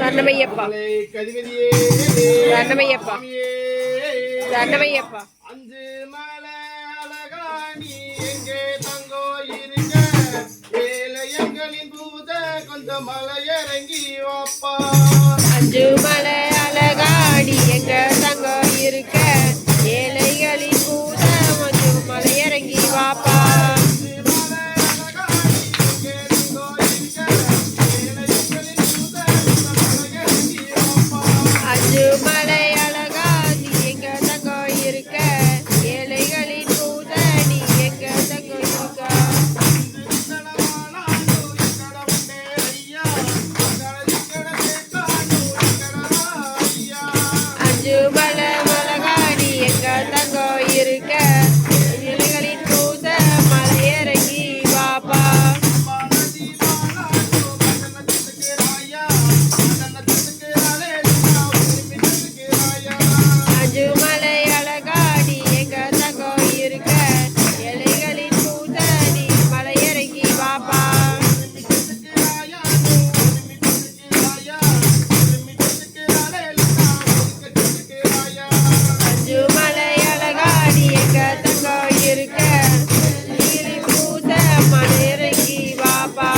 சரணமையப்பா சரணமையப்பா சரணமையப்பா. அஞ்சு மலை அழகாணி எங்கே தங்கோ இருக்க ஏழையங்களின் பூத கொஞ்சம் மலை இறங்கி வாப்பா. அஞ்சு மலை அழகாடி எங்க தங்கம் இருக்க ஏழைகளின் பூத கொஞ்சம் மலை இறங்கி வாப்பா. அஞ்சு மலை அழகாடி எங்க தங்கம் இருக்க ஏழைகளின் பூத நீ எங்க தங்கம் இருக்க. அஞ்சு மலை அழகாடி எங்க தங்கம் இருக்க ஏழைகளின் பூத மலை இறங்கி வாப்பா. அஞ்சு மலை அழகாடி எங்க தங்கம் இருக்க ஏழைகளின் பூத நீ மலை இறங்கி வாப்பா. அஞ்சு மலை அழகாடி எங்க தங்கம் இருக்க ஏழைகளின் பூத மலை இறங்கி வாப்பா.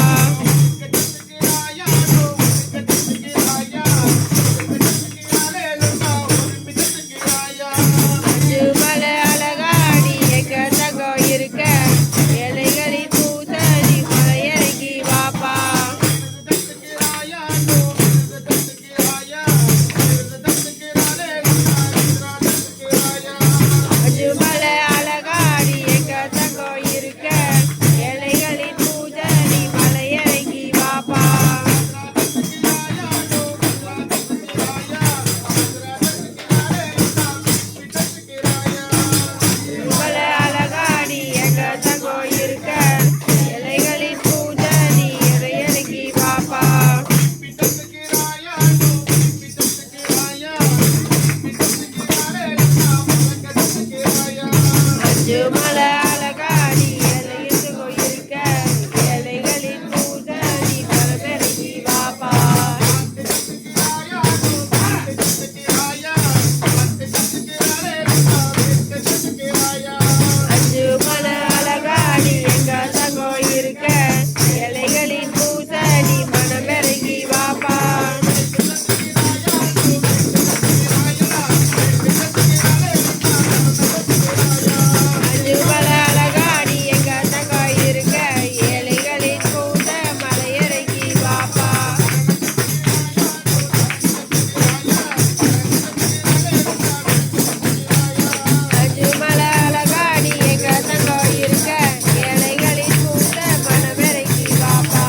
அஞ்சு மலை அழகாடி எங்க தங்கம் இருக்க ஏழைகளின் பூத நீ மலை இறங்கி வாப்பா. அஞ்சு மலை அழகாடி எங்க தங்கம் இருக்க ஏழைகளின் பூத நீ மலை இறங்கி வாப்பா. மலை அழகாடி எங்க தங்கம் இருக்க ஏழைகளின் பூத நீ இறங்கி வாப்பா. அஞ்சு மலை அழகாடி ஏழைகளின் தங்கம் இருக்க ஏழைகளின் பூத நீ மலை இறங்கி வாப்பா. அஞ்சு மலை அழகாடி எங்க தங்கம் இருக்க ஏழைகளின் பூத நீ மனம் இறங்கி வாப்பா. அஞ்சு மலை அழகாடி எங்க தங்கம் இருக்க ஏழைகளின் பூத மலை இறங்கி வாப்பா. அஞ்சு மலை அழகாடி எங்க தங்கம் இருக்க ஏழைகளின் பூத மனம் இறங்கி வாப்பா.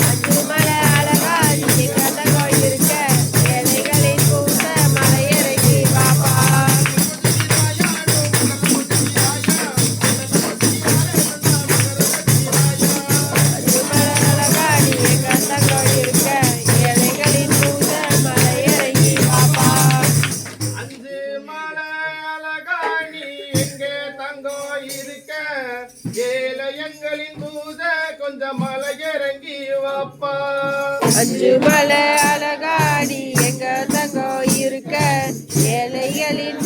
அஞ்சு மலை அழகாடி எங்க தங்கம் இருக்க ஏழைகளின் பூத மலை இறங்கி வாப்பா. அஞ்சு மலை அழகாடி எங்க தங்கம் இருக்க ஏழைகளின் பூத மலை இறங்கி வாப்பா. அஞ்சு மலை அழகாணி எங்கே தங்கோ இருக்க ஏழையங்களின் பூத கொஞ்சம் மலை இறங்கி வாப்பா. அஞ்சு மலை அழகாடி எங்க தங்கம் இருக்க ஏழைகளின்